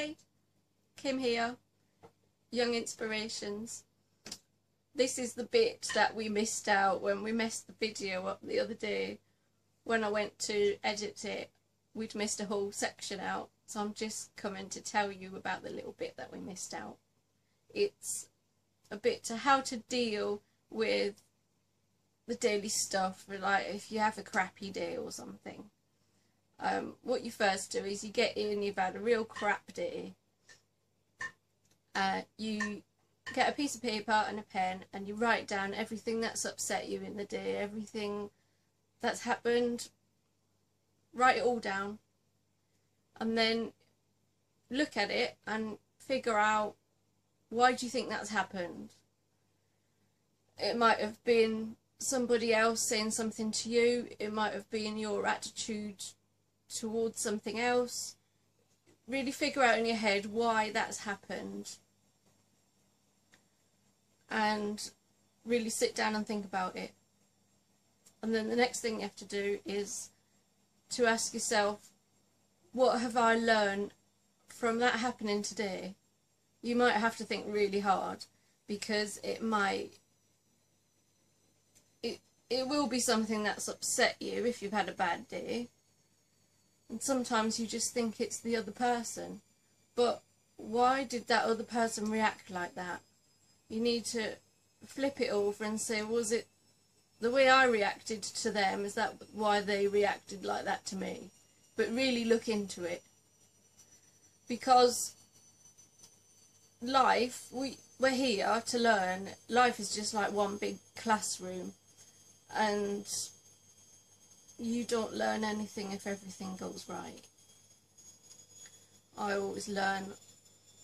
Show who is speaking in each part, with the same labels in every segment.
Speaker 1: Hi, Kim here, Young Inspirations. This is the bit that we missed out when we messed the video up the other day. When I went to edit it, we'd missed a whole section out, so I'm just coming to tell you about the little bit that we missed out. It's a bit to how to deal with the daily stuff, like if you have a crappy day or something. What you first do is you get in, you've had a real crap day. You get a piece of paper and a pen and you write down everything that's upset you in the day, everything that's happened. Write it all down and then look at it and figure out, why do you think that's happened? It might have been somebody else saying something to you, it might have been your attitude towards something else. Really figure out in your head why that's happened and really sit down and think about it. And then the next thing you have to do is to ask yourself, what have I learned from that happening today? You might have to think really hard, because it will be something that's upset you if you've had a bad day. And sometimes you just think it's the other person. But why did that other person react like that? You need to flip it over and say, was it the way I reacted to them? Is that why they reacted like that to me? But really look into it. Because life, we're here to learn. Life is just like one big classroom. And you don't learn anything if everything goes right. I always learn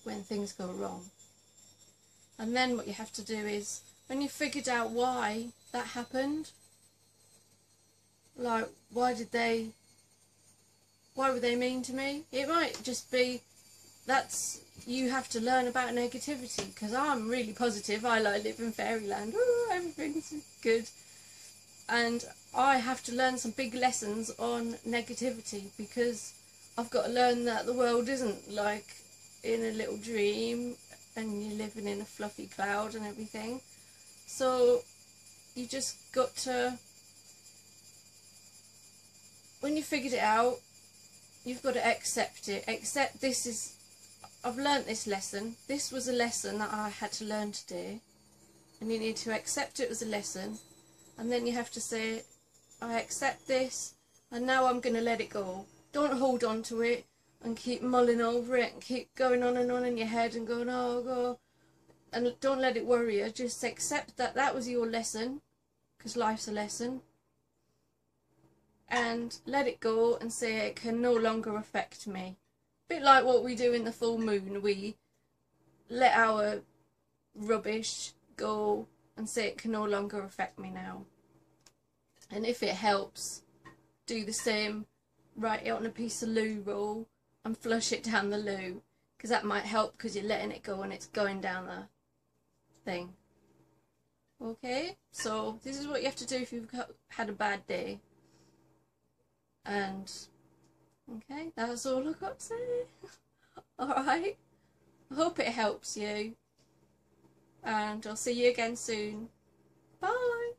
Speaker 1: when things go wrong. And then what you have to do is, when you figured out why that happened, like why were they mean to me? It might just be you have to learn about negativity, because I'm really positive. I like live in fairyland. Ooh, everything's good. And I have to learn some big lessons on negativity, because I've got to learn that the world isn't like in a little dream and you're living in a fluffy cloud and everything. So you just got to, when you figured it out, you've got to accept it. Accept this is, I've learnt this lesson. This was a lesson that I had to learn today. And you need to accept it as a lesson. And then you have to say, I accept this, and now I'm going to let it go. Don't hold on to it and keep mulling over it and keep going on in your head and going, oh, go. And don't let it worry you. Just accept that that was your lesson, because life's a lesson. And let it go and say it can no longer affect me. A bit like what we do in the full moon. We let our rubbish go and say it can no longer affect me now. And if it helps, do the same. Write it on a piece of loo roll and flush it down the loo, because that might help, because you're letting it go and it's going down the thing. Okay, so this is what you have to do if you've had a bad day. And okay, that's all I've got to say. Alright, I hope it helps you. And I'll see you again soon. Bye.